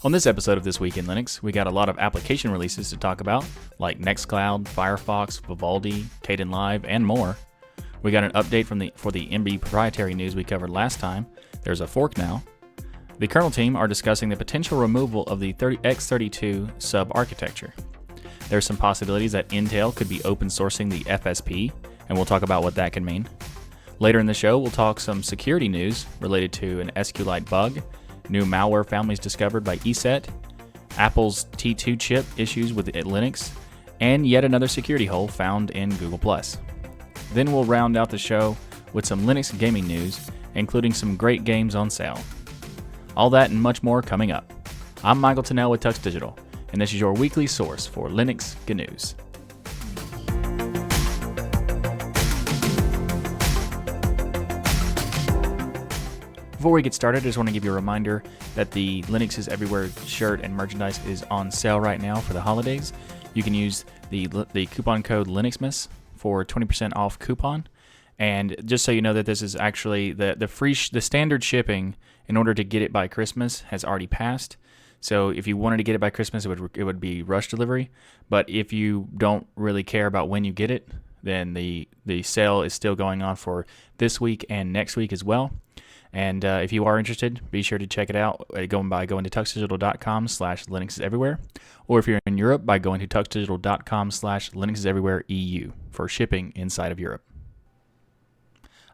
On this episode of This Week in Linux, we got a lot of application releases to talk about, like Nextcloud, Firefox, Vivaldi, Kdenlive, and more. We got an update for the Emby proprietary news we covered last time. There's a fork now. The kernel team are discussing the potential removal of the x32 subarchitecture. There's some possibilities that Intel could be open sourcing the FSP, and we'll talk about what that can mean. Later in the show, we'll talk some security news related to an SQLite bug, new Malware Families Discovered by ESET, Apple's T2 chip issues with Linux, and yet another security hole found in Google+. Then we'll round out the show with some Linux gaming news, including some great games on sale. All that and much more coming up. I'm Michael Tennell with TuxDigital, and this is your weekly source for Linux GNews. Before we get started, I just want to give you a reminder that the Linux is Everywhere shirt and merchandise is on sale right now for the holidays. You can use the coupon code LinuxMess for 20% off coupon. And just so you know that this is actually the standard shipping in order to get it by Christmas has already passed. So if you wanted to get it by Christmas, it would be rush delivery. But if you don't really care about when you get it, then the sale is still going on for this week and next week as well. And if you are interested, be sure to check it out by going to tuxdigital.com/LinuxIsEverywhere, or if you're in Europe, by going to tuxdigital.com/LinuxIsEverywhereEU for shipping inside of Europe.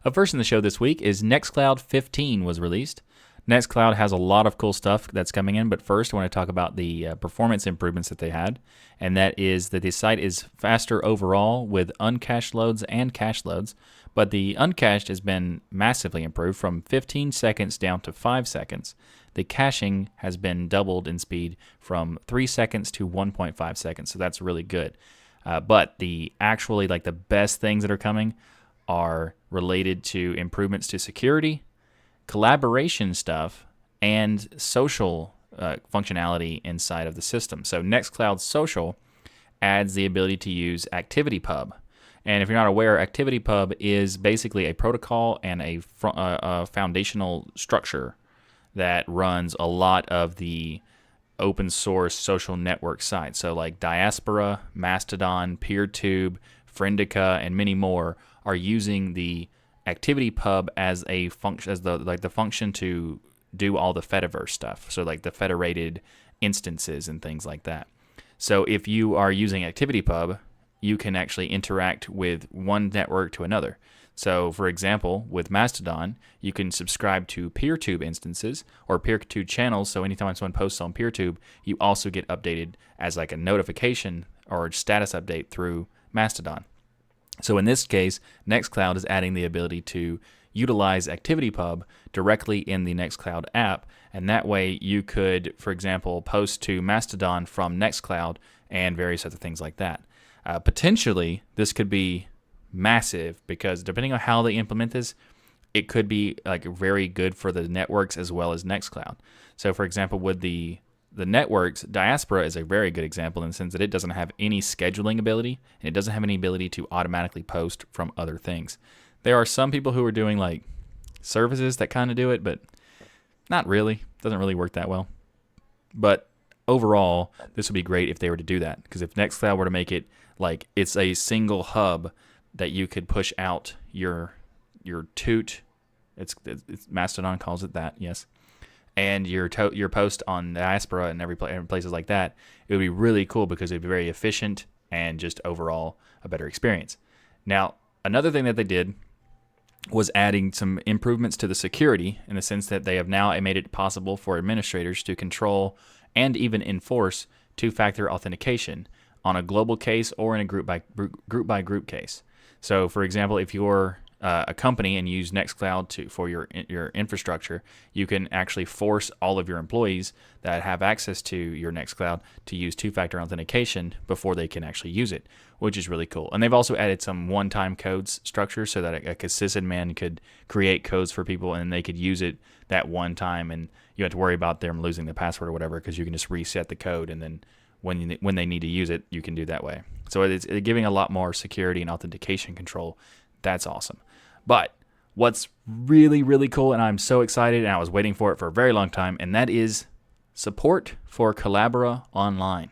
Up first in the show this week is Nextcloud 15 was released. Nextcloud has a lot of cool stuff that's coming in, but first I want to talk about the performance improvements that they had, and that is that the site is faster overall with uncached loads and cached loads, but the uncached has been massively improved from 15 seconds down to 5 seconds. The caching has been doubled in speed from 3 seconds to 1.5 seconds, so that's really good. But the best things that are coming are related to improvements to security, collaboration stuff, and social functionality inside of the system. So Nextcloud Social adds the ability to use ActivityPub. And if you're not aware, ActivityPub is basically a protocol and a foundational structure that runs a lot of the open source social network sites. So like Diaspora, Mastodon, PeerTube, Friendica, and many more are using the ActivityPub as a function, as the function to do all the Fediverse stuff. So like the federated instances and things like that. So if you are using ActivityPub, you can actually interact with one network to another. So for example, with Mastodon, you can subscribe to PeerTube instances or PeerTube channels. So anytime someone posts on PeerTube, you also get updated as like a notification or status update through Mastodon. So in this case, Nextcloud is adding the ability to utilize ActivityPub directly in the Nextcloud app, and that way you could, for example, post to Mastodon from Nextcloud and various other things like that. Potentially, this could be massive because depending on how they implement this, it could be like very good for the networks as well as Nextcloud. So for example, with the networks, Diaspora is a very good example in the sense that it doesn't have any scheduling ability and it doesn't have any ability to automatically post from other things. There are some people who are doing like services that kind of do it, but not really. Doesn't really work that well. But overall, this would be great if they were to do that, because if Nextcloud were to make it like it's a single hub that you could push out your toot, it's Mastodon calls it that, yes, and your post on Diaspora and every places like that, it would be really cool because it'd be very efficient and just overall a better experience. Now, another thing that they did was adding some improvements to the security in the sense that they have now made it possible for administrators to control and even enforce two-factor authentication on a global case or in a group by group case. So, for example, if you're a company and use Nextcloud for your infrastructure, you can actually force all of your employees that have access to your Nextcloud to use two-factor authentication before they can actually use it, which is really cool. And they've also added some one-time codes structure so that a sysadmin could create codes for people and they could use it that one time, and you don't have to worry about them losing the password or whatever, because you can just reset the code, and then when they need to use it, you can do that way. So it's giving a lot more security and authentication control. That's awesome. But what's really, really cool, and I'm so excited, and I was waiting for it for a very long time, and that is support for Collabora Online.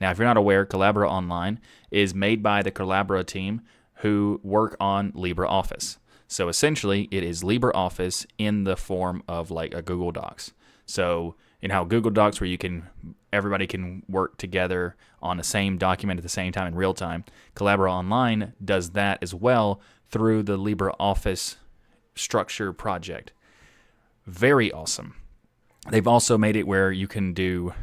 Now, if you're not aware, Collabora Online is made by the Collabora team who work on LibreOffice. So essentially, it is LibreOffice in the form of like a Google Docs. So you know how Google Docs, where everybody can work together on the same document at the same time in real time. Collabora Online does that as well through the LibreOffice structure project. Very awesome. They've also made it where you can do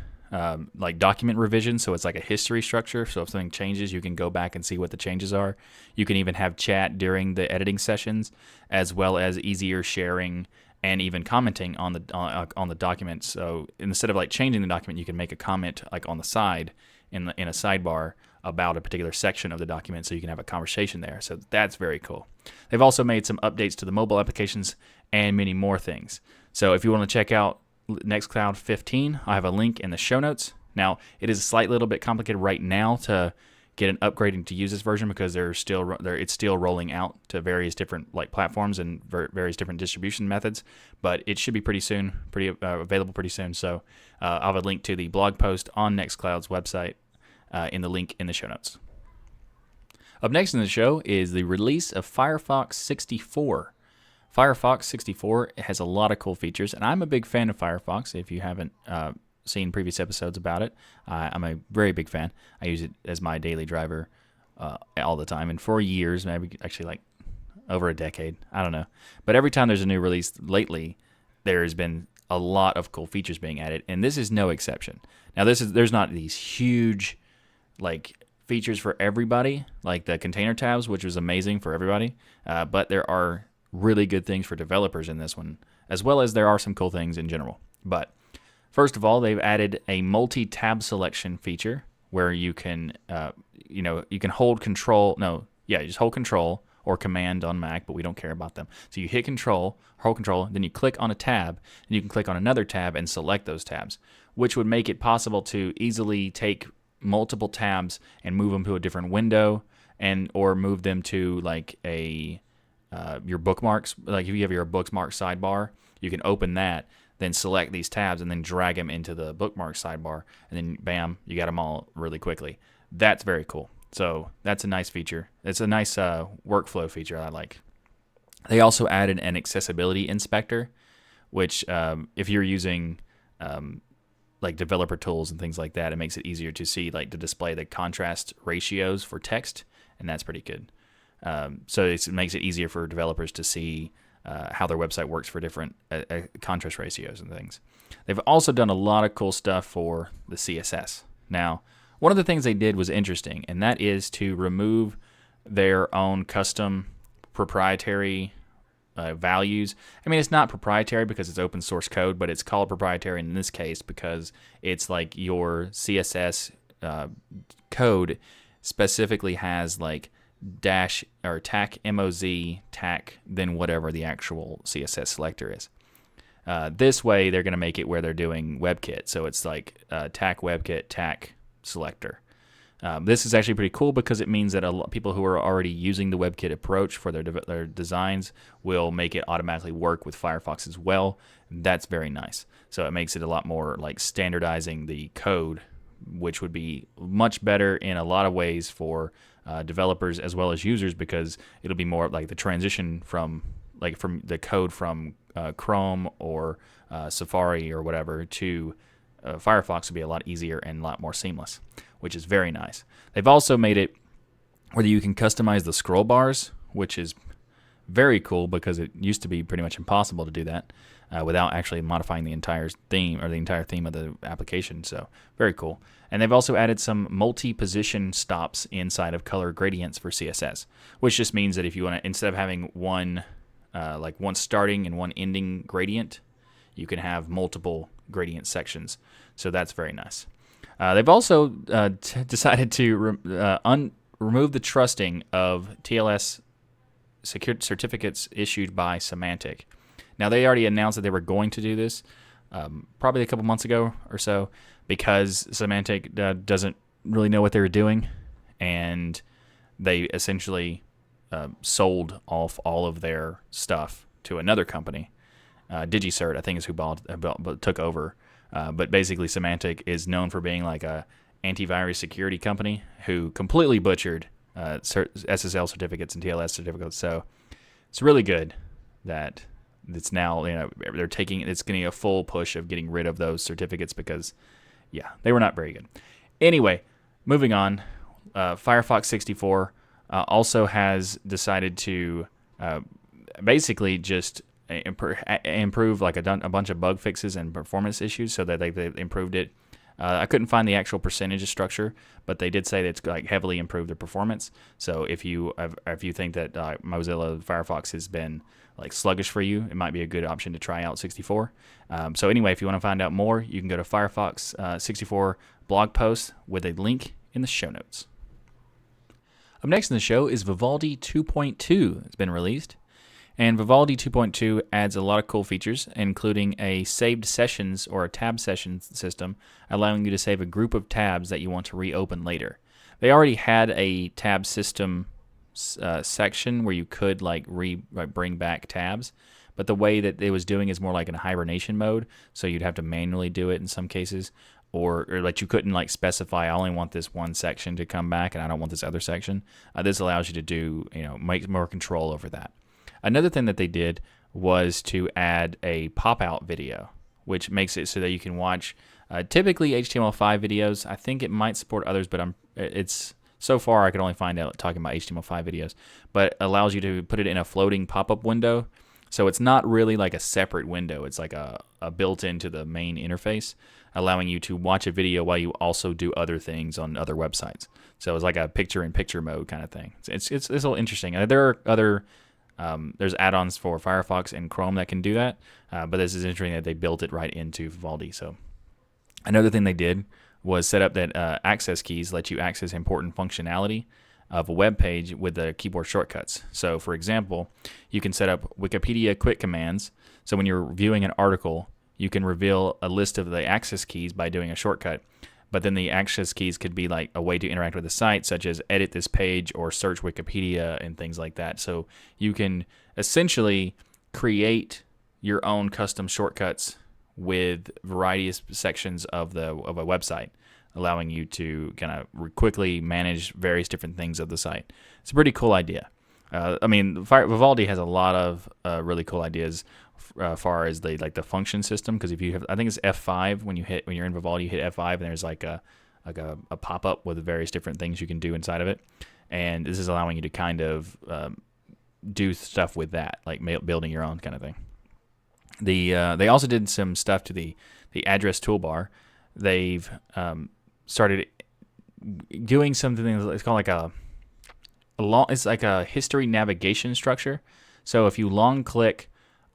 like document revision, so it's like a history structure. So if something changes, you can go back and see what the changes are. You can even have chat during the editing sessions, as well as easier sharing and even commenting on the document. So instead of like changing the document, you can make a comment like on the side in a sidebar about a particular section of the document, so you can have a conversation there. So that's very cool. They've also made some updates to the mobile applications and many more things. So if you want to check out Nextcloud 15, I have a link in the show notes. Now, it is a slightly little bit complicated right now to get an upgrading to use this version because it's still rolling out to various different like platforms and various different distribution methods, but it should be pretty soon, available pretty soon. So I'll have a link to the blog post on Nextcloud's website in the link in the show notes. Up next in the show is the release of Firefox 64. Firefox 64 has a lot of cool features, and I'm a big fan of Firefox. If you haven't seen previous episodes about it, I'm a very big fan. I use it as my daily driver all the time, and for years, maybe actually like over a decade, I don't know. But every time there's a new release lately, there's been a lot of cool features being added, and this is no exception. Now, there's not these huge like features for everybody, like the container tabs, which was amazing for everybody, but there are really good things for developers in this one, as well as there are some cool things in general. But first of all, they've added a multi-tab selection feature where you can, you can hold control. You just hold control or command on Mac, but we don't care about them. So you hit control, hold control, then you click on a tab, and you can click on another tab and select those tabs, which would make it possible to easily take multiple tabs and move them to a different window, or move them to like your bookmarks. Like if you have your bookmark sidebar, you can open that, then select these tabs, and then drag them into the bookmark sidebar, and then bam, you got them all really quickly. That's very cool. So that's a nice feature. It's a nice workflow feature I like. They also added an accessibility inspector, which if you're using like developer tools and things like that, it makes it easier to see, like to display the contrast ratios for text, and that's pretty good. So it makes it easier for developers to see how their website works for different contrast ratios and things. They've also done a lot of cool stuff for the CSS. Now, one of the things they did was interesting, and that is to remove their own custom proprietary values. I mean, it's not proprietary because it's open source code, but it's called proprietary in this case because it's like your CSS code specifically has like dash or tac moz tac then whatever the actual CSS selector is. This way they're going to make it where they're doing WebKit, so it's like tac WebKit tac selector. This is actually pretty cool because it means that a lot of people who are already using the WebKit approach for their designs will make it automatically work with Firefox as well. That's very nice. So it makes it a lot more like standardizing the code, which would be much better in a lot of ways for developers as well as users, because it'll be more like the transition from the code from Chrome or Safari or whatever to Firefox will be a lot easier and a lot more seamless, which is very nice. They've also made it where you can customize the scroll bars, which is very cool because it used to be pretty much impossible to do that without actually modifying the entire theme of the application. So very cool. And they've also added some multi-position stops inside of color gradients for CSS, which just means that if you want to, instead of having one starting and one ending gradient, you can have multiple gradient sections. So that's very nice. They've also decided to remove the trusting of TLS certificates issued by Symantec. Now, they already announced that they were going to do this probably a couple months ago or so, because Symantec doesn't really know what they were doing, and they essentially sold off all of their stuff to another company. DigiCert, I think, is who took over But basically, Symantec is known for being like a antivirus security company who completely butchered SSL certificates and TLS certificates. So it's really good that it's now, it's getting a full push of getting rid of those certificates because, yeah, they were not very good. Anyway, moving on, Firefox 64 also has decided to basically just improve like a bunch of bug fixes and performance issues so that they've improved it. I couldn't find the actual percentage structure, but they did say that it's like heavily improved the performance. So if you think that Mozilla Firefox has been like sluggish for you, it might be a good option to try out 64. So anyway, if you want to find out more, you can go to Firefox 64 blog post with a link in the show notes. Up next in the show is Vivaldi 2.2. It's been released. And Vivaldi 2.2 adds a lot of cool features, including a saved sessions or a tab sessions system, allowing you to save a group of tabs that you want to reopen later. They already had a tab system section where you could bring back tabs, but the way that it was doing is more like in hibernation mode, so you'd have to manually do it in some cases, or like you couldn't like specify, I only want this one section to come back and I don't want this other section. This allows you to do, make more control over that. Another thing that they did was to add a pop-out video, which makes it so that you can watch typically HTML5 videos. I think it might support others, but it's so far I could only find out talking about HTML5 videos. But it allows you to put it in a floating pop-up window, so it's not really like a separate window. It's like a built into the main interface, allowing you to watch a video while you also do other things on other websites. So it's like a picture-in-picture mode kind of thing. It's a little interesting. There are other there's add-ons for Firefox and Chrome that can do that, but this is interesting that they built it right into Vivaldi. So another thing they did was set up that access keys let you access important functionality of a web page with the keyboard shortcuts. So for example, you can set up Wikipedia quick commands. So when you're viewing an article, you can reveal a list of the access keys by doing a shortcut. But then the access keys could be like a way to interact with the site, such as edit this page or search Wikipedia and things like that. So you can essentially create your own custom shortcuts with various sections of a website, allowing you to kind of quickly manage various different things of the site. It's a pretty cool idea. Vivaldi has a lot of really cool ideas far as the function system, because if you have, I think it's F5 when you're in Vivaldi, you hit F5 and there's like a pop up with various different things you can do inside of it, and this is allowing you to kind of do stuff with that, like building your own kind of thing. They also did some stuff to the address toolbar. They've started doing something it's called it's like a history navigation structure. So if you long click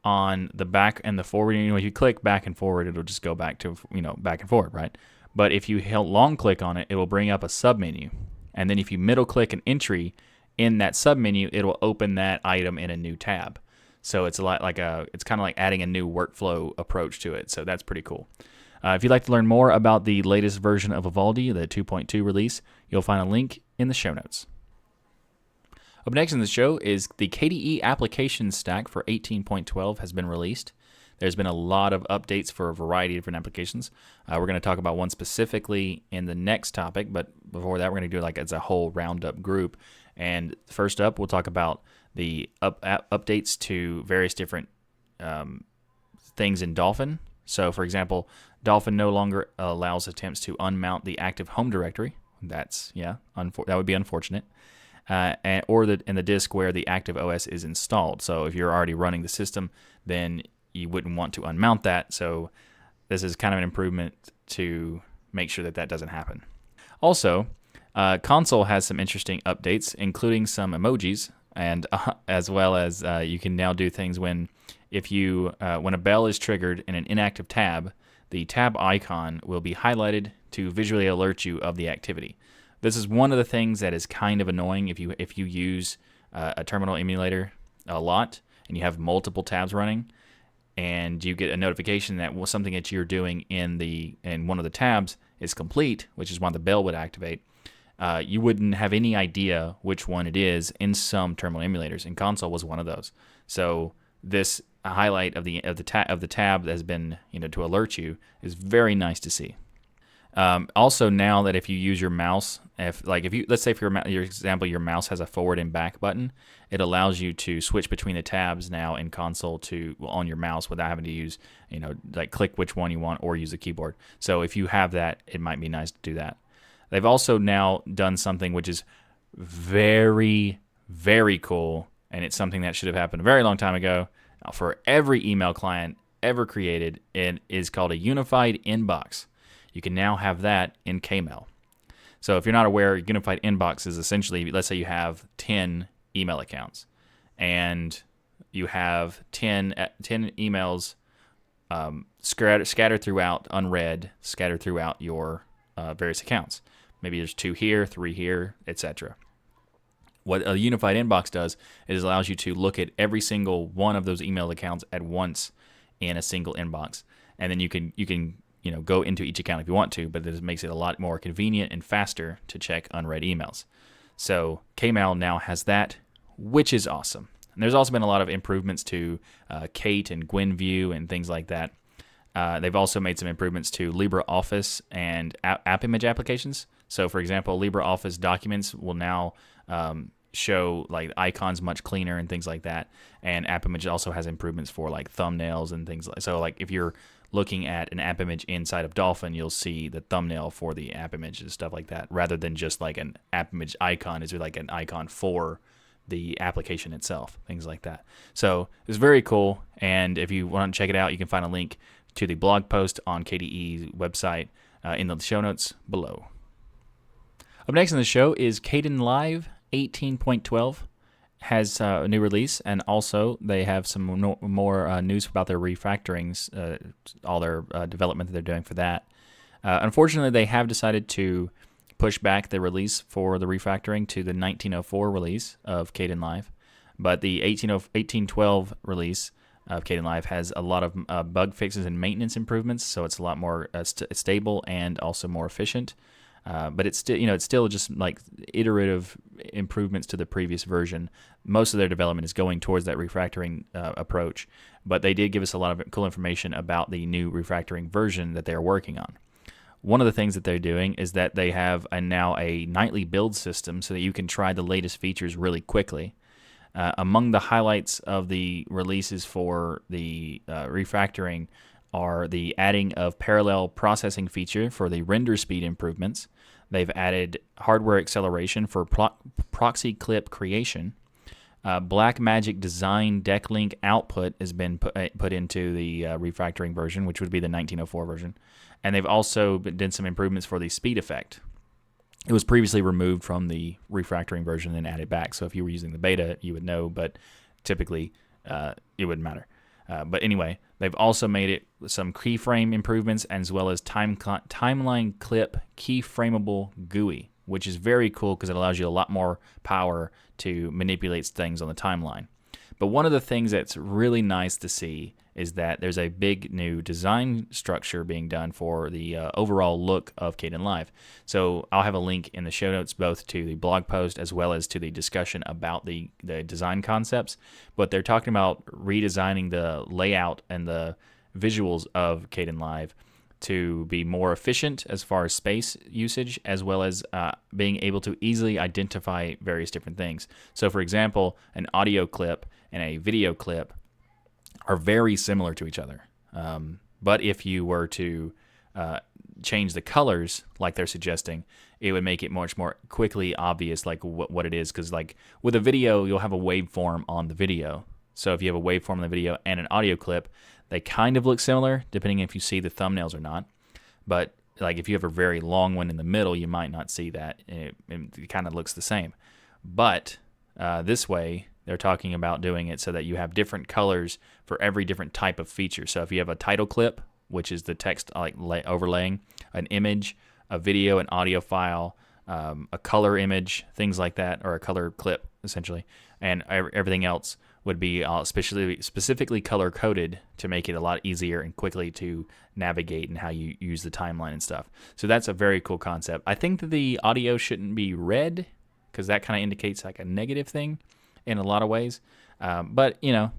on the back and the forward, if you click back and forward, it'll just go back to back and forward, right? But if you long click on it, it will bring up a submenu, and then if you middle click an entry in that submenu, it will open that item in a new tab. So it's it's kind of like adding a new workflow approach to it. So that's pretty cool. If you'd like to learn more about the latest version of Vivaldi, the 2.2 release, you'll find a link in the show notes. Up next in the show is the KDE Applications stack for 18.12 has been released. There's been a lot of updates for a variety of different applications. We're going to talk about one specifically in the next topic, but before that, we're going to do it as a whole roundup group. And first up, we'll talk about the updates to various different things in Dolphin. So, for example, Dolphin no longer allows attempts to unmount the active home directory. That would be unfortunate. In the disk where the active OS is installed. So if you're already running the system, then you wouldn't want to unmount that. So this is kind of an improvement to make sure that doesn't happen. Also, console has some interesting updates, including some emojis, and as well as you can now do things when a bell is triggered in an inactive tab, the tab icon will be highlighted to visually alert you of the activity. This is one of the things that is kind of annoying if you use a terminal emulator a lot and you have multiple tabs running, and you get a notification that something that you're doing in one of the tabs is complete, which is why the bell would activate. You wouldn't have any idea which one it is in some terminal emulators, and console was one of those. So this highlight of the tab that has been, to alert you is very nice to see. Also, now that if you use your mouse, let's say for your example, your mouse has a forward and back button, it allows you to switch between the tabs now in console on your mouse without having to use, click which one you want or use the keyboard. So if you have that, it might be nice to do that. They've also now done something which is very, very cool, and it's something that should have happened a very long time ago for every email client ever created. It is called a unified inbox. You can now have that in Kmail. So if you're not aware, unified inbox is essentially, let's say you have 10 email accounts, and you have 10 emails scattered throughout, unread, scattered throughout your various accounts. Maybe there's 2 here, 3 here, etc. What a unified inbox does is allows you to look at every single one of those email accounts at once in a single inbox, and then you can go into each account if you want to, but it makes it a lot more convenient and faster to check unread emails. So Kmail now has that, which is awesome. And there's also been a lot of improvements to Kate and GwenView and things like that. They've also made some improvements to LibreOffice and app image applications. So, for example, LibreOffice documents will now show like icons much cleaner and things like that. And app image also has improvements for like thumbnails and things like so. Like if you're looking at an app image inside of Dolphin, you'll see the thumbnail for the app image and stuff like that, rather than just like an app image icon. Is like an icon for the application itself, things like that. So it's very cool. And if you want to check it out, you can find a link to the blog post on KDE's website in the show notes below. Up next on the show is Kdenlive 18.12 has a new release, and also they have some more news about their refactorings, all their development that they're doing for that. Unfortunately, they have decided to push back the release for the refactoring to the 1904 release of Kdenlive, but the 1812 release of Kdenlive has a lot of bug fixes and maintenance improvements, so it's a lot more stable and also more efficient. But it's still just like iterative improvements to the previous version. Most of their development is going towards that refactoring approach, but they did give us a lot of cool information about the new refactoring version that they're working on. One of the things that they're doing is that they have now a nightly build system so that you can try the latest features really quickly. Among the highlights of the releases for the refactoring are the adding of parallel processing feature for the render speed improvements. They've added hardware acceleration for proxy clip creation. Blackmagic design deck link output has been put into the refactoring version, which would be the 1904 version. And they've also done some improvements for the speed effect. It was previously removed from the refactoring version and added back. So if you were using the beta, you would know, but typically it wouldn't matter. But anyway, they've also made it some keyframe improvements as well as timeline clip keyframeable GUI, which is very cool because it allows you a lot more power to manipulate things on the timeline. But one of the things that's really nice to see is that there's a big new design structure being done for the overall look of Kdenlive. So I'll have a link in the show notes both to the blog post as well as to the discussion about the design concepts. But they're talking about redesigning the layout and the visuals of Kdenlive to be more efficient as far as space usage, as well as being able to easily identify various different things. So for example, an audio clip and a video clip are very similar to each other. But if you were to change the colors like they're suggesting, it would make it much more quickly obvious like what it is. Because like with a video, you'll have a waveform on the video. So if you have a waveform on the video and an audio clip, they kind of look similar depending if you see the thumbnails or not. But like if you have a very long one in the middle, you might not see that. It kind of looks the same. But this way, they're talking about doing it so that you have different colors for every different type of feature. So if you have a title clip, which is the text like overlaying, an image, a video, an audio file, a color image, things like that, or a color clip essentially, and everything else would be specifically color coded to make it a lot easier and quickly to navigate and how you use the timeline and stuff. So that's a very cool concept. I think that the audio shouldn't be red because that kind of indicates like a negative thing in a lot of ways. But you know,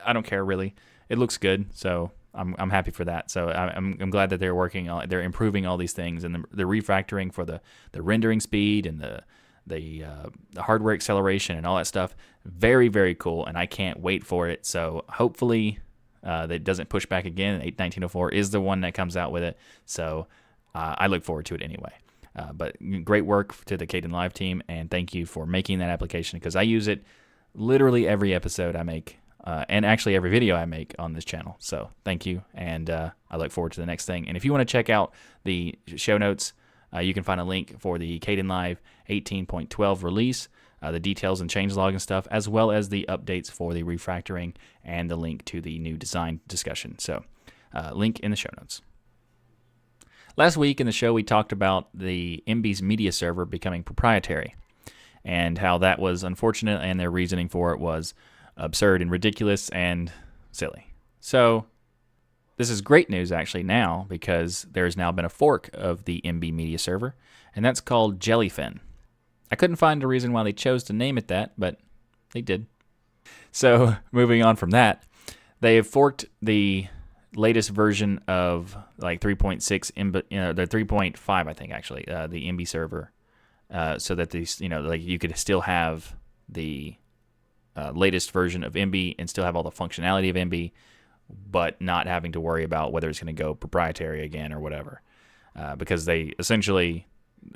I don't care really. It looks good, so I'm happy for that. So I'm glad that they're improving all these things, and the refactoring for the rendering speed and the hardware acceleration and all that stuff. Very, very cool, and I can't wait for it. So hopefully that it doesn't push back again. 1904 is the one that comes out with it, so I look forward to it anyway. But great work to the Kdenlive team, and thank you for making that application, because I use it literally every episode I make, and actually every video I make on this channel. So thank you, and I look forward to the next thing. And if you want to check out the show notes, you can find a link for the Kdenlive 18.12 release, the details and changelog and stuff, as well as the updates for the refactoring and the link to the new design discussion. So link in the show notes. Last week in the show, we talked about the Emby's media server becoming proprietary and how that was unfortunate, and their reasoning for it was absurd and ridiculous and silly. So this is great news actually now, because there's now been a fork of the Emby media server, and that's called Jellyfin. I couldn't find a reason why they chose to name it that, but they did. So moving on from that, they have forked the latest version of like 3.6, the 3.5, I think actually, the Emby server, so that these, like you could still have the latest version of Emby and still have all the functionality of Emby, but not having to worry about whether it's going to go proprietary again or whatever. Because they essentially,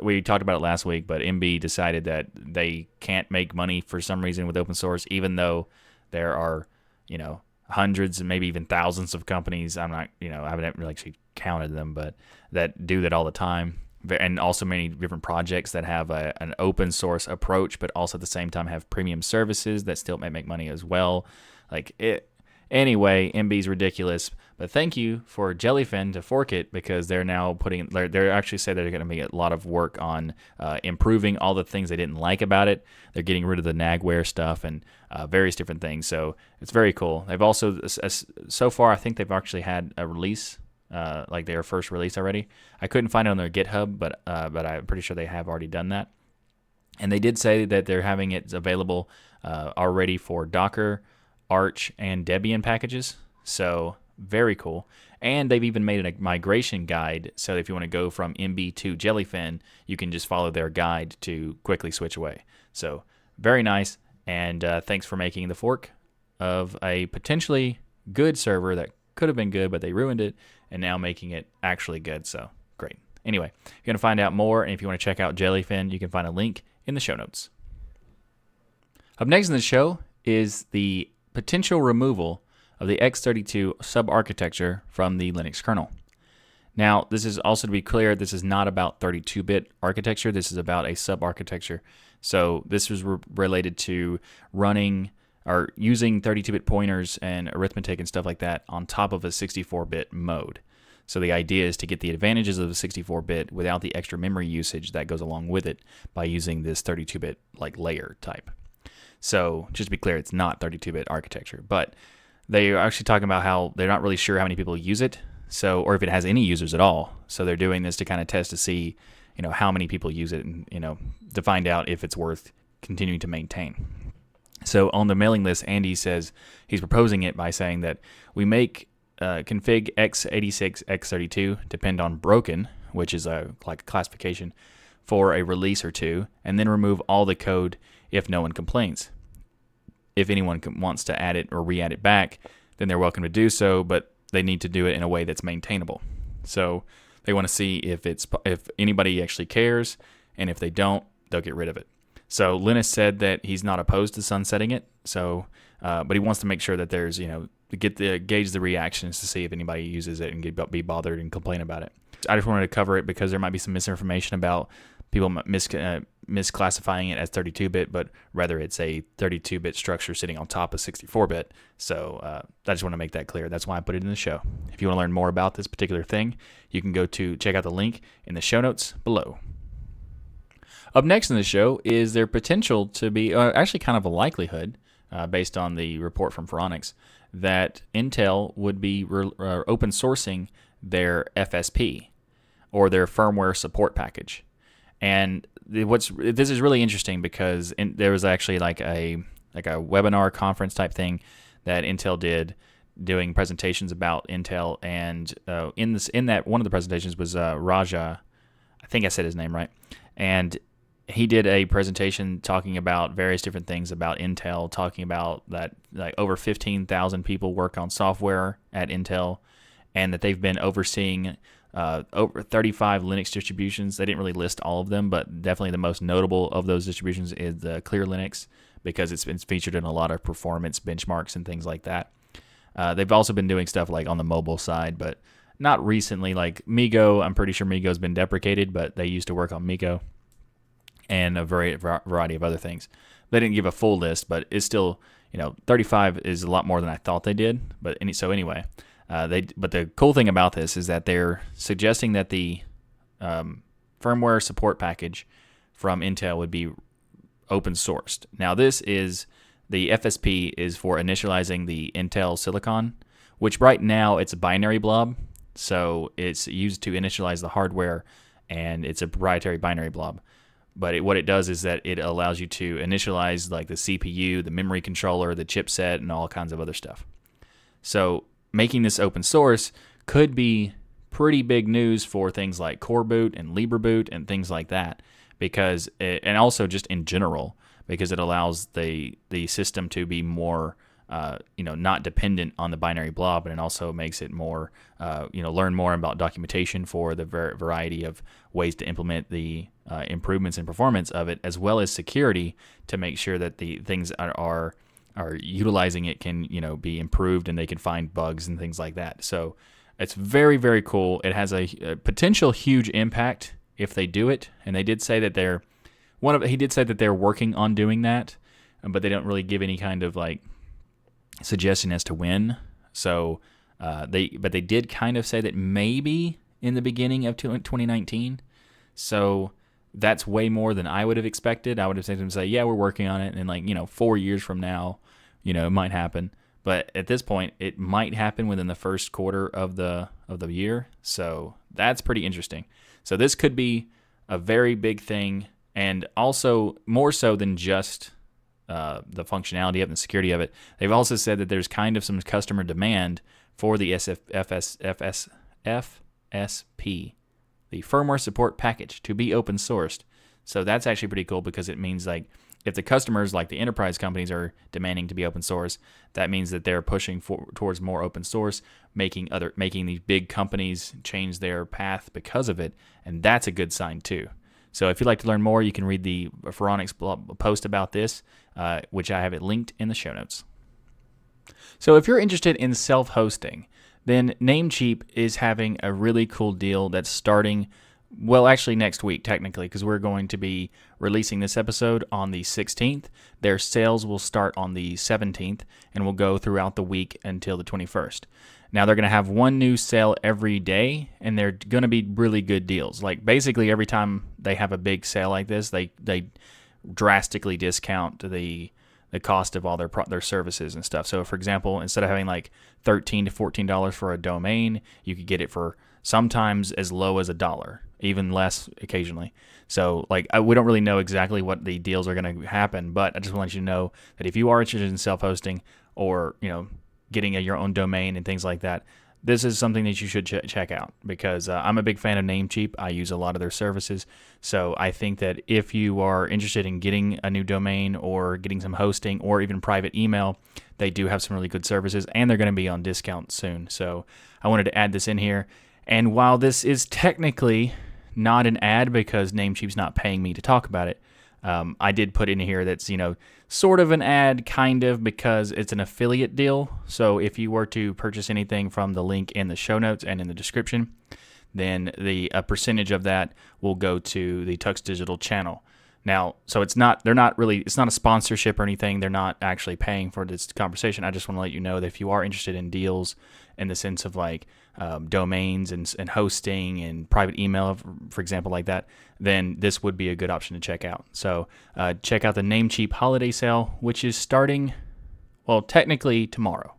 we talked about it last week, but Emby decided that they can't make money for some reason with open source, even though there are, hundreds and maybe even thousands of companies. I'm not, I haven't really actually counted them, but that do that all the time. And also many different projects that have an open source approach, but also at the same time have premium services that still may make money as well. Anyway, Emby's ridiculous, but thank you for Jellyfin to fork it, because they're now they're actually say they're going to make a lot of work on improving all the things they didn't like about it. They're getting rid of the nagware stuff and various different things. So it's very cool. They've also, so far, I think they've actually had a release, like their first release already. I couldn't find it on their GitHub, but I'm pretty sure they have already done that. And they did say that they're having it available already for Docker, Arch, and Debian packages. So very cool. And they've even made a migration guide, so if you want to go from Emby to Jellyfin, you can just follow their guide to quickly switch away. So very nice, and thanks for making the fork of a potentially good server that could have been good, but they ruined it, and now making it actually good. So great. Anyway, if you're going to find out more, and if you want to check out Jellyfin, you can find a link in the show notes. Up next in the show is the potential removal of the x32 subarchitecture from the Linux kernel. Now, this is also, to be clear, this is not about 32-bit architecture. This is about a subarchitecture. So this was related to running or using 32-bit pointers and arithmetic and stuff like that on top of a 64-bit mode. So the idea is to get the advantages of the 64-bit without the extra memory usage that goes along with it by using this 32-bit like layer type. So just to be clear, it's not 32-bit architecture, but they are actually talking about how they're not really sure how many people use it, so, or if it has any users at all. So they're doing this to kind of test to see, how many people use it, and to find out if it's worth continuing to maintain. So on the mailing list, Andy says he's proposing it by saying that we make config x86 x32 depend on broken, which is like a classification for a release or two, and then remove all the code if no one complains. If anyone wants to add it or re-add it back, then they're welcome to do so, but they need to do it in a way that's maintainable. So they want to see if anybody actually cares, and if they don't, they'll get rid of it. So Linus said that he's not opposed to sunsetting it, so but he wants to make sure that there's, to gauge the reactions to see if anybody uses it and be bothered and complain about it. I just wanted to cover it because there might be some misinformation about people misclassifying it as 32-bit, but rather it's a 32-bit structure sitting on top of 64-bit. So I just want to make that clear. That's why I put it in the show. If you want to learn more about this particular thing, you can go to check out the link in the show notes below. Up next in the show is their potential to be, actually kind of a likelihood, based on the report from Phoronix, that Intel would be open sourcing their FSP, or their firmware support package. And this is really interesting because there was actually like a webinar conference type thing that Intel did, doing presentations about Intel, and in that one of the presentations was Raja, I think I said his name right, and he did a presentation talking about various different things about Intel, talking about that like over 15,000 people work on software at Intel, and that they've been overseeing over 35 Linux distributions. They didn't really list all of them, but definitely the most notable of those distributions is the Clear Linux, because it's been featured in a lot of performance benchmarks and things like that. They've also been doing stuff like on the mobile side, but not recently. Like MeeGo, I'm pretty sure MeeGo's been deprecated, but they used to work on MeeGo and a variety of other things. They didn't give a full list, but it's still, 35 is a lot more than I thought they did. But anyway. But the cool thing about this is that they're suggesting that the firmware support package from Intel would be open sourced. Now, this is the FSP is for initializing the Intel Silicon, which right now it's a binary blob, so it's used to initialize the hardware, and it's a proprietary binary blob. But what it does is that it allows you to initialize like the CPU, the memory controller, the chipset, and all kinds of other stuff. So making this open source could be pretty big news for things like Coreboot and LibreBoot and things like that, because and also just in general, because it allows the system to be more not dependent on the binary blob, and it also makes it more learn more about documentation for the variety of ways to implement the improvements in performance of it, as well as security to make sure that the things are utilizing it can be improved, and they can find bugs and things like that. So it's very, very cool. It has a potential huge impact if they do it, and they did say that he did say that they're working on doing that, but they don't really give any kind of like suggestion as to when. So they did kind of say that maybe in the beginning of 2019. So that's way more than I would have expected. I would have said to them, say, yeah, we're working on it, and 4 years from now, it might happen. But at this point, it might happen within the first quarter of the year. So that's pretty interesting. So this could be a very big thing, and also more so than just the functionality of it and the security of it. They've also said that there's kind of some customer demand for the FSP, the firmware support package, to be open sourced. So that's actually pretty cool, because it means like if the customers, like the enterprise companies, are demanding to be open source, that means that they're pushing towards more open source, making these big companies change their path because of it, and that's a good sign too. So if you'd like to learn more, you can read the Phoronix post about this, which I have it linked in the show notes. So if you're interested in self-hosting, then Namecheap is having a really cool deal that's starting, well, actually next week, technically, because we're going to be releasing this episode on the 16th. Their sales will start on the 17th and will go throughout the week until the 21st. Now, they're going to have one new sale every day, and they're going to be really good deals. Like, basically, every time they have a big sale like this, they drastically discount the cost of all their services and stuff. So, for example, instead of having like $13 to $14 for a domain, you could get it for sometimes as low as $1, even less occasionally. So, we don't really know exactly what the deals are going to happen, but I just want to let you know that if you are interested in self-hosting or getting your own domain and things like that, this is something that you should check out, because I'm a big fan of Namecheap. I use a lot of their services. So I think that if you are interested in getting a new domain or getting some hosting or even private email, they do have some really good services, and they're going to be on discount soon. So I wanted to add this in here. And while this is technically not an ad, because Namecheap's not paying me to talk about it, I did put in here that's, sort of an ad, kind of, because it's an affiliate deal. So if you were to purchase anything from the link in the show notes and in the description, then a percentage of that will go to the TuxDigital channel. Now, so it's not a sponsorship or anything. They're not actually paying for this conversation. I just want to let you know that if you are interested in deals in the sense of like domains and hosting and private email, for example, like that, then this would be a good option to check out. So check out the Namecheap holiday sale, which is starting, well, technically tomorrow.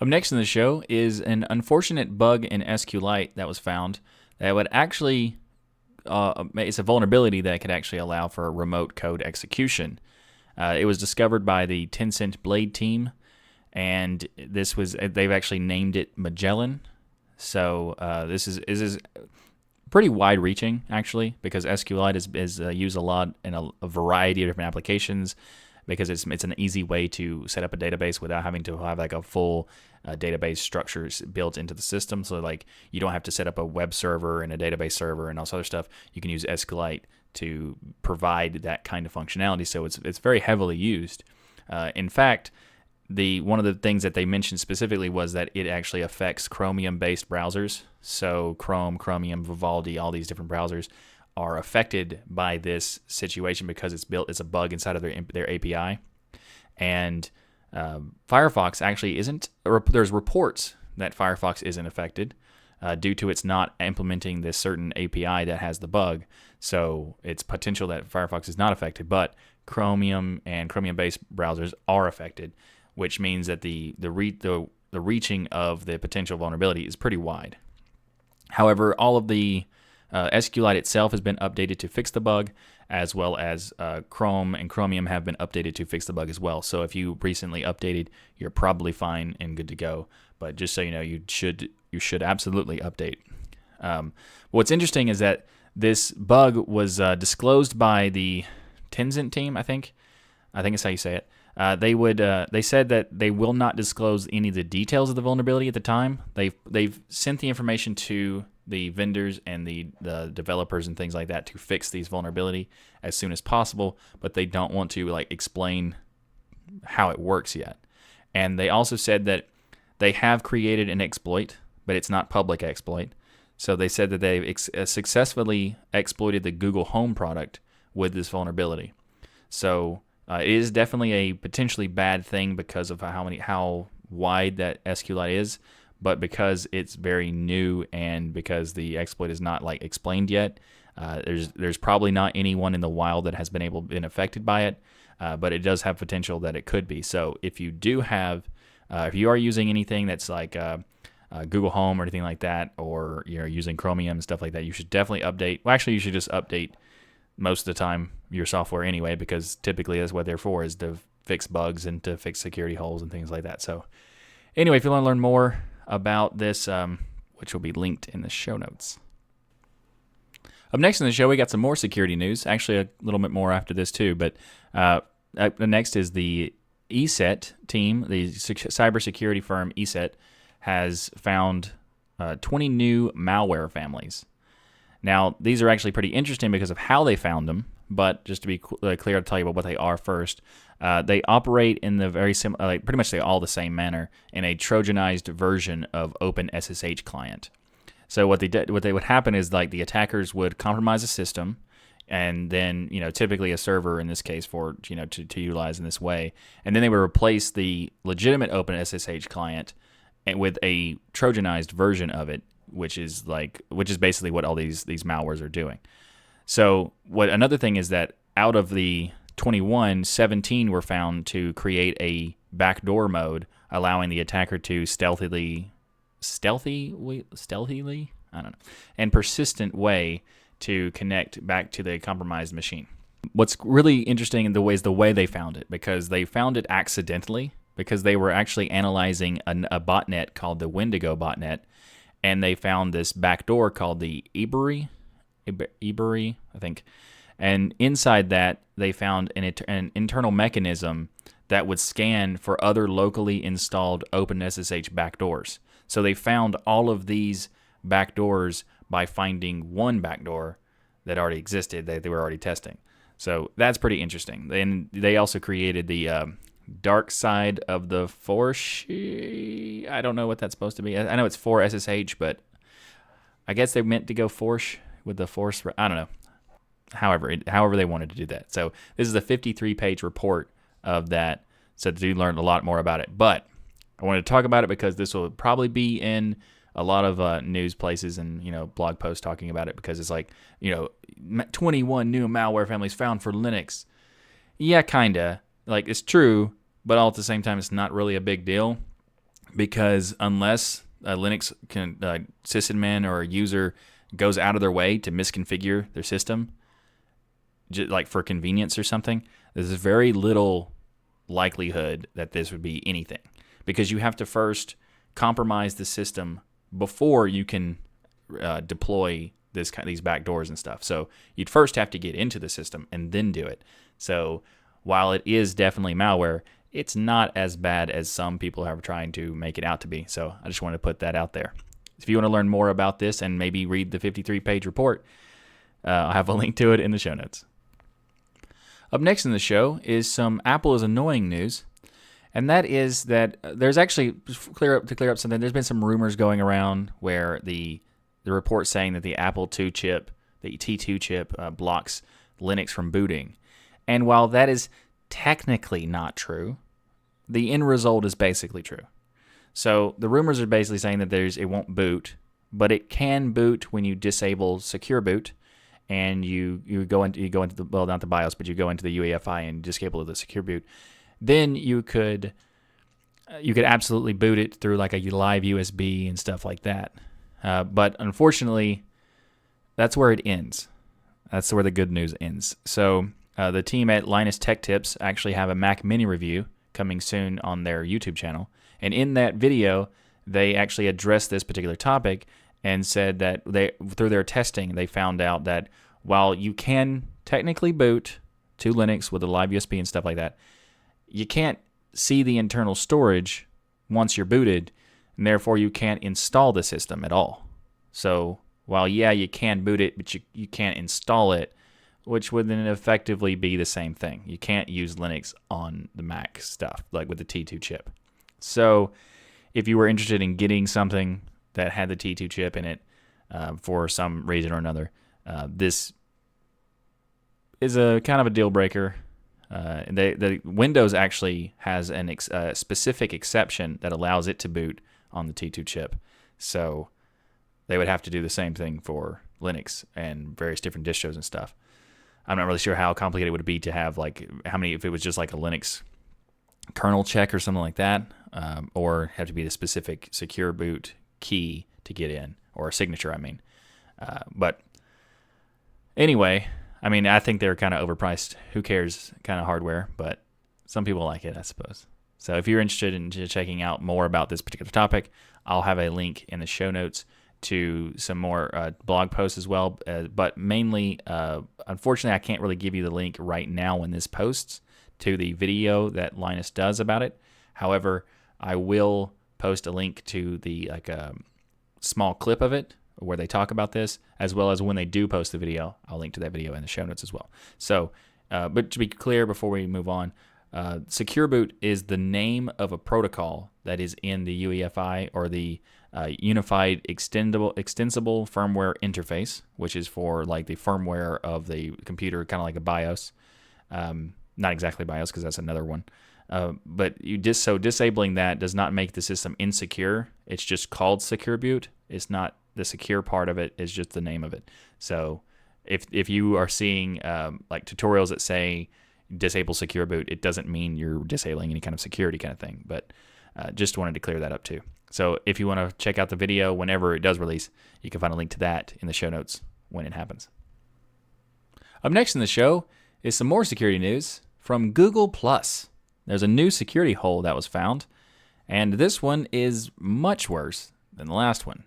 Up next in the show is an unfortunate bug in SQLite that was found that would actually, it's a vulnerability that could actually allow for remote code execution. It was discovered by the Tencent Blade team, and they've actually named it Magellan. So this is pretty wide-reaching, actually, because SQLite is used a lot in a variety of different applications, because it's an easy way to set up a database without having to have like a full database structures built into the system. So like you don't have to set up a web server and a database server and all this other stuff. You can use SQLite to provide that kind of functionality. So it's very heavily used. In fact, one of the things that they mentioned specifically was that it actually affects Chromium-based browsers. So Chrome, Chromium, Vivaldi, all these different browsers are affected by this situation because it's a bug inside of their API. And Firefox actually isn't. There's reports that Firefox isn't affected due to its not implementing this certain API that has the bug. So it's potential that Firefox is not affected, but Chromium and Chromium-based browsers are affected, which means that the reaching of the potential vulnerability is pretty wide. However, all of the SQLite itself has been updated to fix the bug, as well as Chrome and Chromium have been updated to fix the bug as well. So if you recently updated, you're probably fine and good to go. But just so you know, you should absolutely update. What's interesting is that this bug was disclosed by the Tencent team. I think it's how you say it. They said that they will not disclose any of the details of the vulnerability at the time. They've sent the information to the vendors and the developers and things like that to fix these vulnerability as soon as possible, but they don't want to like explain how it works yet. And they also said that they have created an exploit, but it's not public exploit. So they said that they've successfully exploited the Google Home product with this vulnerability. So it is definitely a potentially bad thing because of how wide that SQLite is, but because it's very new and because the exploit is not like explained yet, there's probably not anyone in the wild that has been affected by it, but it does have potential that it could be. So if you are using anything that's like Google Home or anything like that, or you're using Chromium and stuff like that, you should definitely update. Well, actually, you should just update most of the time your software anyway, because typically that's what they're for, is to fix bugs and to fix security holes and things like that. So anyway, if you want to learn more about this, which will be linked in the show notes. Up next in the show, we got some more security news. Actually, a little bit more after this too, but next is the ESET team. The cybersecurity firm ESET has found 20 new malware families. Now, these are actually pretty interesting because of how they found them, but just to be clear, I'll tell you about what they are first. They operate in the very similar, pretty much all the same manner, in a Trojanized version of OpenSSH client. So what would happen is like the attackers would compromise a system, and then typically a server in this case for to utilize in this way, and then they would replace the legitimate OpenSSH client with a Trojanized version of it, which is basically what all these malwares are doing. So another thing is that out of the 21, 17 were found to create a backdoor mode, allowing the attacker to stealthily, I don't know, and persistent way to connect back to the compromised machine. What's really interesting in the way they found it, because they found it accidentally, because they were actually analyzing a botnet called the Wendigo botnet, and they found this backdoor called the Ebury, I think. And inside that, they found an internal mechanism that would scan for other locally installed OpenSSH backdoors. So they found all of these backdoors by finding one backdoor that already existed that they were already testing. So that's pretty interesting. And they also created the dark side of the force. I don't know what that's supposed to be. I know it's for SSH, but I guess they meant to go force with the force. I don't know. However they wanted to do that. So this is a 53-page report of that. So you learned a lot more about it. But I wanted to talk about it because this will probably be in a lot of news places and blog posts talking about it, because it's 21 new malware families found for Linux. Yeah, kinda. It's true, but all at the same time, it's not really a big deal, because unless a Linux sysadmin or a user goes out of their way to misconfigure their system, just for convenience or something, there's very little likelihood that this would be anything, because you have to first compromise the system before you can deploy these backdoors and stuff. So you'd first have to get into the system and then do it. So while it is definitely malware, it's not as bad as some people are trying to make it out to be. So I just wanted to put that out there. If you want to learn more about this and maybe read the 53-page report, I'll have a link to it in the show notes. Up next in the show is some Apple is annoying news, and that is that there's actually, to clear up something, there's been some rumors going around where the report saying that the Apple II chip, the T2 chip, blocks Linux from booting. And while that is technically not true, the end result is basically true. So the rumors are basically saying that it won't boot, but it can boot when you disable secure boot, and you go into the, well, not the BIOS, but you go into the UEFI and disable the secure boot. Then you could absolutely boot it through like a live USB and stuff like that. But unfortunately, that's where it ends. That's where the good news ends. So the team at Linus Tech Tips actually have a Mac Mini review coming soon on their YouTube channel. And in that video, they actually addressed this particular topic and said that through their testing, they found out that while you can technically boot to Linux with a live USB and stuff like that, you can't see the internal storage once you're booted, and therefore you can't install the system at all. So while, yeah, you can boot it, but you can't install it, which would then effectively be the same thing. You can't use Linux on the Mac stuff, like with the T2 chip. So if you were interested in getting something that had the T2 chip in it for some reason or another, this is a kind of a deal breaker. The Windows actually has a specific exception that allows it to boot on the T2 chip. So they would have to do the same thing for Linux and various different distros and stuff. I'm not really sure how complicated it would be to have, like, if it was just like a Linux kernel check or something like that, or have to be the specific secure boot key to get in, or a signature, I mean. But anyway, I mean, I think they're kind of overpriced. Who cares kind of hardware, but some people like it, I suppose. So if you're interested in checking out more about this particular topic, I'll have a link in the show notes to some more blog posts as well. But mainly, unfortunately, I can't really give you the link right now when this posts to the video that Linus does about it. However, I will post a link to the small clip of it where they talk about this, as well as when they do post the video, I'll link to that video in the show notes as well. So, but to be clear before we move on, Secure Boot is the name of a protocol that is in the UEFI, or the Unified Extensible Firmware Interface, which is for like the firmware of the computer, kind of like a BIOS. Not exactly BIOS, because that's another one. But disabling that does not make the system insecure. It's just called Secure Boot. It's not the secure part of it. It's just the name of it. So if you are seeing like tutorials that say disable Secure Boot, it doesn't mean you're disabling any kind of security kind of thing. But just wanted to clear that up too. So if you want to check out the video whenever it does release, you can find a link to that in the show notes when it happens. Up next in the show is some more security news from Google+. There's a new security hole that was found, and this one is much worse than the last one.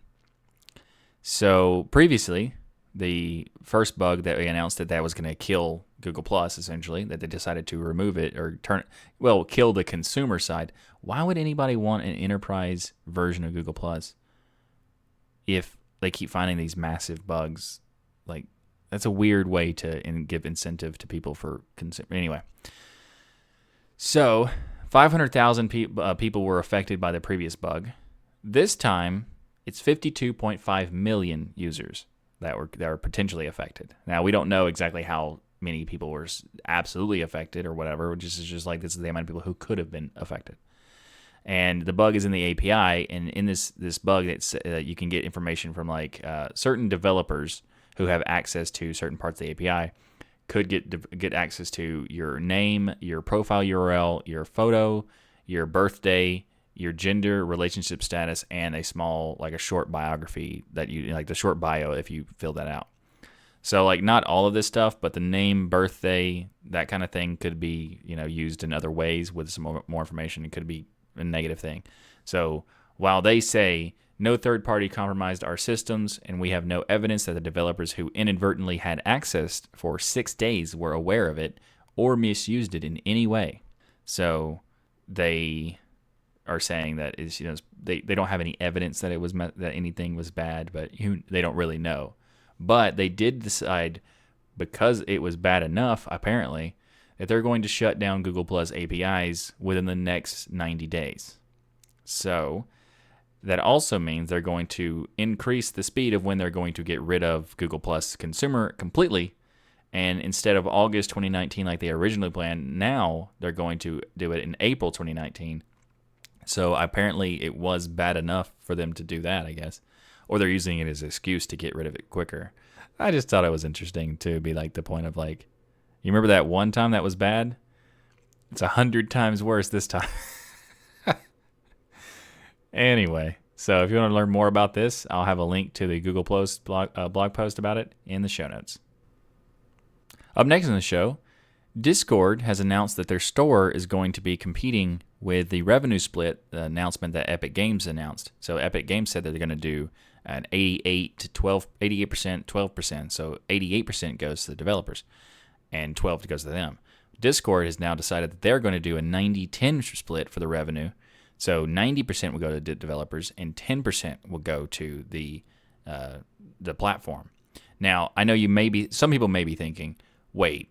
So previously, the first bug that we announced that was going to kill Google+, essentially, that they decided to remove it or kill the consumer side. Why would anybody want an enterprise version of Google+ if they keep finding these massive bugs? Like, that's a weird way to give incentive to people for consumer. Anyway, so 500,000 people were affected by the previous bug. This time, it's 52.5 million users that were potentially affected. Now, we don't know exactly how many people were absolutely affected or whatever. It's just like this is the amount of people who could have been affected. And the bug is in the API, and in this bug, it's you can get information from like certain developers who have access to certain parts of the API could get access to your name, your profile URL, your photo, your birthday, your gender, relationship status, and a short biography that you like, the short bio if you fill that out. So like not all of this stuff, but the name, birthday, that kind of thing could be, used in other ways with some more information. It could be a negative thing. So while they say no third party compromised our systems and we have no evidence that the developers who inadvertently had access for 6 days were aware of it or misused it in any way. So they are saying that they don't have any evidence that that anything was bad, but they don't really know. But they did decide, because it was bad enough, apparently, that they're going to shut down Google Plus APIs within the next 90 days. So that also means they're going to increase the speed of when they're going to get rid of Google Plus Consumer completely. And instead of August 2019 like they originally planned, now they're going to do it in April 2019. So apparently it was bad enough for them to do that, I guess. Or they're using it as an excuse to get rid of it quicker. I just thought it was interesting to be like the point of like, you remember that one time that was bad? It's 100 times worse this time. Anyway, so if you want to learn more about this, I'll have a link to the Google Plus blog post about it in the show notes. Up next in the show, Discord has announced that their store is going to be competing with the revenue split announcement that Epic Games announced. So Epic Games said that they're going to do an 88%, 12%. So 88% goes to the developers and 12% goes to them. Discord has now decided that they're going to do a 90-10 split for the revenue. So 90% will go to developers and 10% will go to the platform. Now, I know some people may be thinking, wait,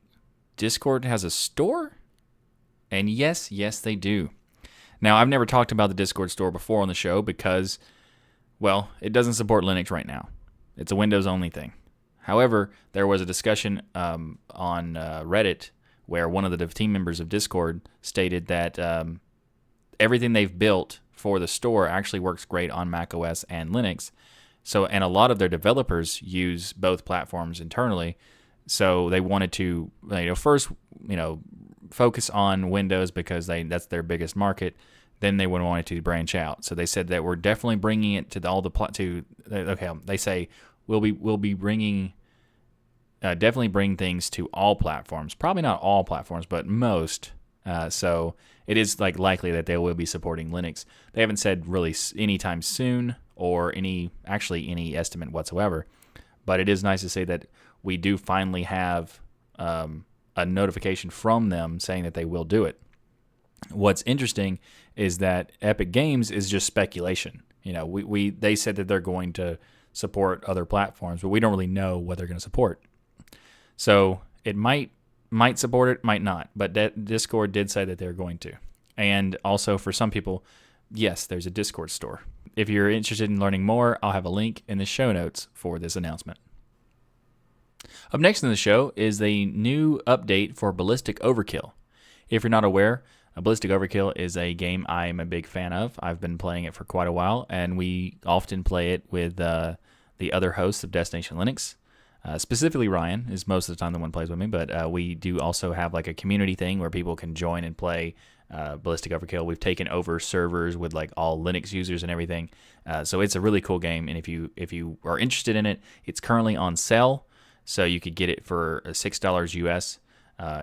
Discord has a store? And yes, they do. Now, I've never talked about the Discord store before on the show because, well, it doesn't support Linux right now. It's a Windows-only thing. However, there was a discussion on Reddit where one of the team members of Discord stated that everything they've built for the store actually works great on macOS and Linux. So, and a lot of their developers use both platforms internally. So they wanted to, first, focus on Windows because that's their biggest market. Then they wanted to branch out. So they said that we're definitely bringing it to they say we'll be bringing definitely bring things to all platforms. Probably not all platforms, but most. So it is likely that they will be supporting Linux. They haven't said really anytime soon or any estimate whatsoever. But it is nice to say that we do finally have a notification from them saying that they will do it. What's interesting is that Epic Games is just speculation. They said that they're going to support other platforms, but we don't really know what they're going to support. So it might support it, might not. But Discord did say that they're going to. And also for some people, yes, there's a Discord store. If you're interested in learning more, I'll have a link in the show notes for this announcement. Up next in the show is the new update for Ballistic Overkill. If you're not aware, Ballistic Overkill is a game I'm a big fan of. I've been playing it for quite a while, and we often play it with the other hosts of Destination Linux. Specifically, Ryan is most of the time the one who plays with me, but we do also have a community thing where people can join and play Ballistic Overkill. We've taken over servers with all Linux users and everything. So it's a really cool game, and if you are interested in it, it's currently on sale. So you could get it for $6 US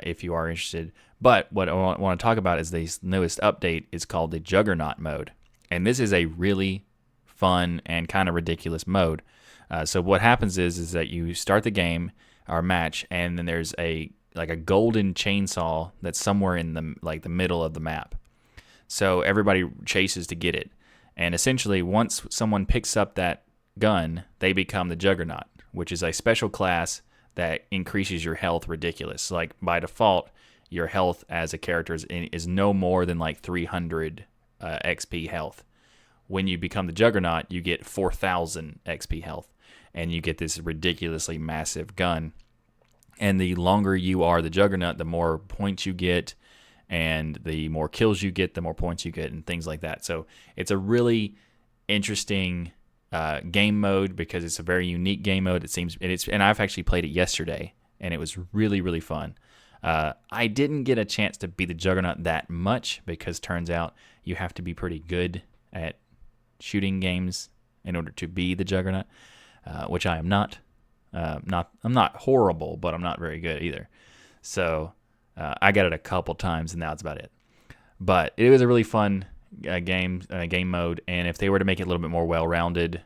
if you are interested. But what I want to talk about is the newest update. It's called the Juggernaut mode. And this is a really fun and kind of ridiculous mode. So what happens is that you start the game or match, and then there's a golden chainsaw that's somewhere in the middle of the map. So everybody chases to get it. And essentially, once someone picks up that gun, they become the Juggernaut, which is a special class that increases your health ridiculous. By default, your health as a character is no more than 300 XP health. When you become the Juggernaut, you get 4,000 XP health, and you get this ridiculously massive gun. And the longer you are the Juggernaut, the more points you get, and the more kills you get, the more points you get, and things like that. So it's a really interesting game mode because it's a very unique game mode. And I've actually played it yesterday, and it was really, really fun. I didn't get a chance to be the Juggernaut that much because turns out you have to be pretty good at shooting games in order to be the Juggernaut, which I am not. I'm not horrible, but I'm not very good either. So I got it a couple times, and that's about it. But it was a really fun game mode, and if they were to make it a little bit more well-rounded,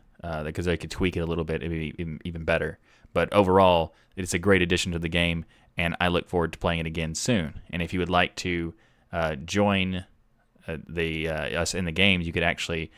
because they could tweak it a little bit, it'd be even better. But overall, it's a great addition to the game, and I look forward to playing it again soon. And if you would like to join us in the games, you could actually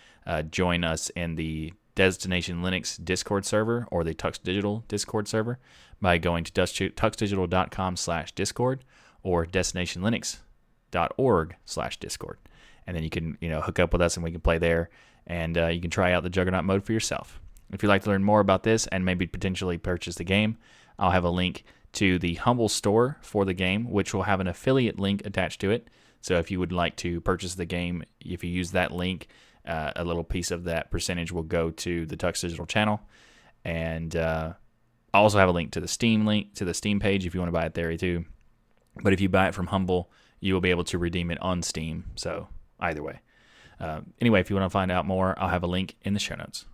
join us in the Destination Linux Discord server or the TuxDigital Discord server by going to tuxdigital.com/discord or destinationlinux.org/discord. And then you can hook up with us and we can play there, and you can try out the Juggernaut mode for yourself. If you'd like to learn more about this and maybe potentially purchase the game, I'll have a link to the Humble store for the game, which will have an affiliate link attached to it. So if you would like to purchase the game, if you use that link, a little piece of that percentage will go to the TuxDigital channel. And I also have a link to the Steam page if you want to buy it there too. But if you buy it from Humble, you will be able to redeem it on Steam. So either way. Anyway, if you want to find out more, I'll have a link in the show notes.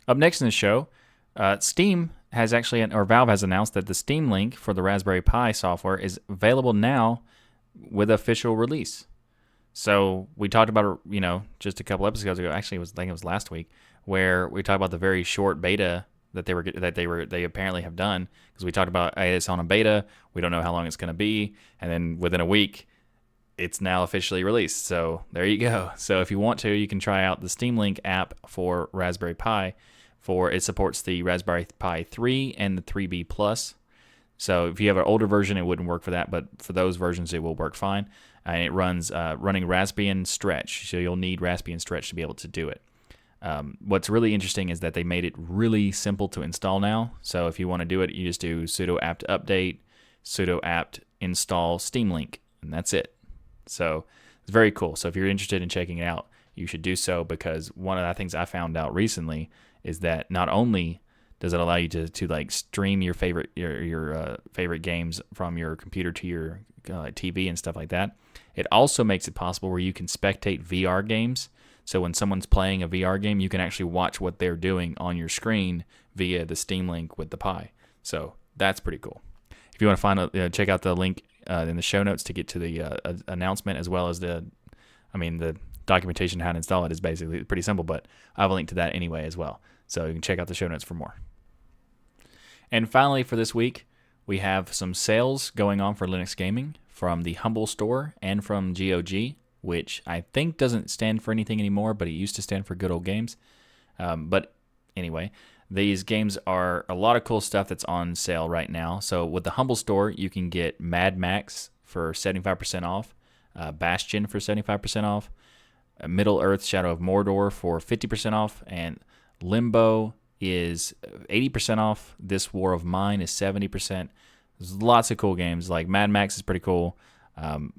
Up next in the show, Valve has announced that the Steam Link for the Raspberry Pi software is available now with official release. So we talked about it, just a couple episodes ago. Actually, I think it was last week, where we talked about the very short beta that they apparently have done, because we talked about, hey, it's on a beta, we don't know how long it's going to be, and then within a week, it's now officially released. So there you go. So if you want to, you can try out the Steam Link app for Raspberry Pi. It supports the Raspberry Pi 3 and the 3B Plus. So if you have an older version, it wouldn't work for that, but for those versions, it will work fine. And it runs running Raspbian Stretch, so you'll need Raspbian Stretch to be able to do it. What's really interesting is that they made it really simple to install now. So if you want to do it, you just do sudo apt update, sudo apt install Steam Link, and that's it. So it's very cool. So if you're interested in checking it out, you should do so, because one of the things I found out recently is that not only does it allow you to like stream your favorite games from your computer to your TV and stuff like that, it also makes it possible where you can spectate VR games. So when someone's playing a VR game, you can actually watch what they're doing on your screen via the Steam Link with the Pi. So that's pretty cool. If you want to check out the link in the show notes to get to the announcement, as well as the documentation how to install it is basically pretty simple, but I have a link to that anyway as well. So you can check out the show notes for more. And finally, for this week, we have some sales going on for Linux gaming from the Humble store and from GOG, which I think doesn't stand for anything anymore, but it used to stand for Good Old Games. But anyway, these games are a lot of cool stuff that's on sale right now. So with the Humble store, you can get Mad Max for 75% off, Bastion for 75% off, Middle Earth Shadow of Mordor for 50% off, and Limbo is 80% off. This War of Mine is 70%. There's lots of cool games. Like Mad Max is pretty cool.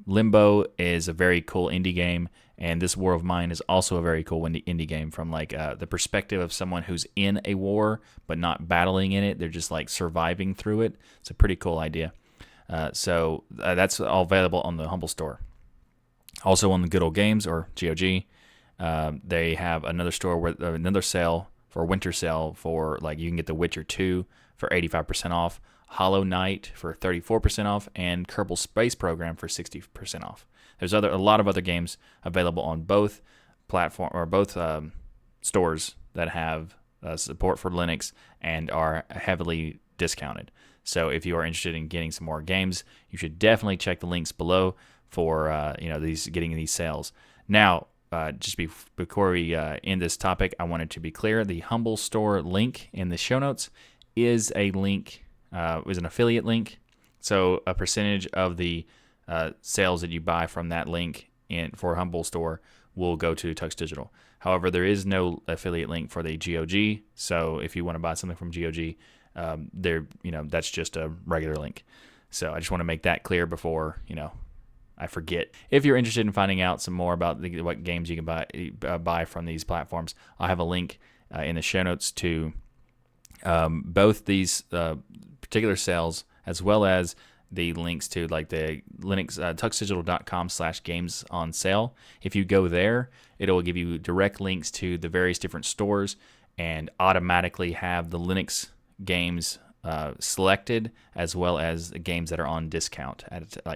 Limbo is a very cool indie game, and this War of Mine is also a very cool indie game from the perspective of someone who's in a war but not battling in it. They're just like surviving through it. It's a pretty cool idea. So that's all available on the Humble store. Also on the Good Old Games, or GOG, they have another store with another sale for winter sale for you can get The Witcher 2 for 85% off, Hollow Knight for 34% off, and Kerbal Space Program for 60% off. There's a lot of other games available on both stores that have support for Linux and are heavily discounted. So if you are interested in getting some more games, you should definitely check the links below for getting these sales. Now, before we end this topic, I wanted to be clear: the Humble store link in the show notes is a link, is an affiliate link. So a percentage of the sales that you buy from that link for Humble store will go to TuxDigital. However, there is no affiliate link for the GOG. So if you want to buy something from GOG, that's just a regular link. So I just want to make that clear before I forget. If you're interested in finding out some more about what games you can buy from these platforms, I'll have a link in the show notes to both these particular sales, as well as the links to the Linux tuxdigital.com/games on sale. If you go there, it will give you direct links to the various different stores and automatically have the Linux games selected, as well as games that are on discount.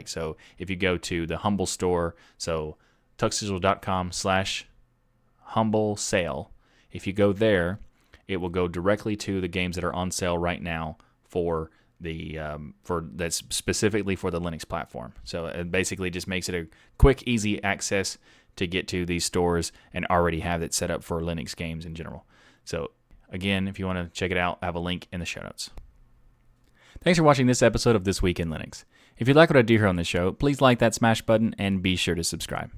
So if you go to the Humble store, so tuxdigital.com/humble sale, if you go there, it will go directly to the games that are on sale right now for that's specifically for the Linux platform. So it basically just makes it a quick, easy access to get to these stores and already have it set up for Linux games in general. So again, if you want to check it out, I have a link in the show notes. Thanks for watching this episode of This Week in Linux. If you like what I do here on this show, please like that smash button and be sure to subscribe.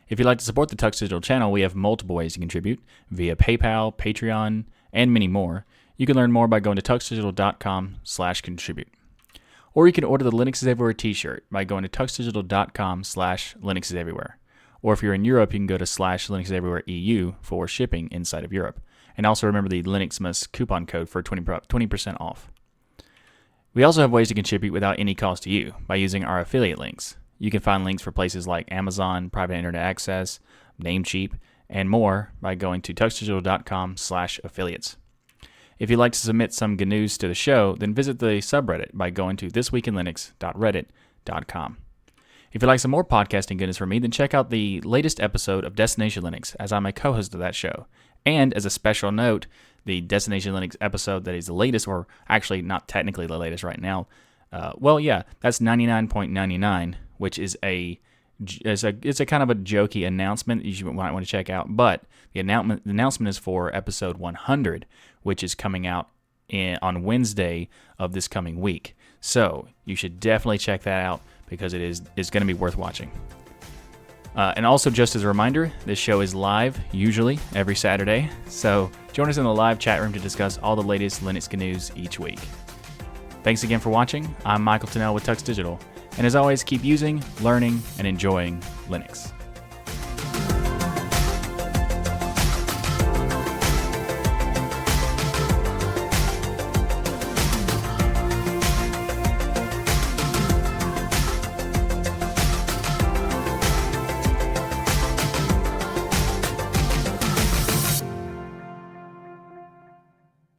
If you'd like to support the TuxDigital channel, we have multiple ways to contribute via PayPal, Patreon, and many more. You can learn more by going to tuxdigital.com/contribute. Or you can order the Linux is Everywhere t-shirt by going to tuxdigital.com/Linux is Everywhere. Or if you're in Europe, you can go to /Linux is Everywhere EU for shipping inside of Europe. And also remember the Linuxmas coupon code for 20% off. We also have ways to contribute without any cost to you by using our affiliate links. You can find links for places like Amazon, Private Internet Access, Namecheap, and more by going to tuxdigital.com/affiliates. If you'd like to submit some GNUs to the show, then visit the subreddit by going to thisweekinlinux.reddit.com. If you'd like some more podcasting goodness from me, then check out the latest episode of Destination Linux, as I'm a co-host of that show. And as a special note, the Destination Linux episode that is the latest, or actually not technically the latest right now, that's 99.99, which is it's a kind of a jokey announcement you might want to check out. But the announcement is for episode 100, which is coming out on Wednesday of this coming week. So you should definitely check that out because it's going to be worth watching. And also, just as a reminder, this show is live, usually every Saturday. So join us in the live chat room to discuss all the latest Linux news each week. Thanks again for watching. I'm Michael Tennell with TuxDigital. And as always, keep using, learning, and enjoying Linux.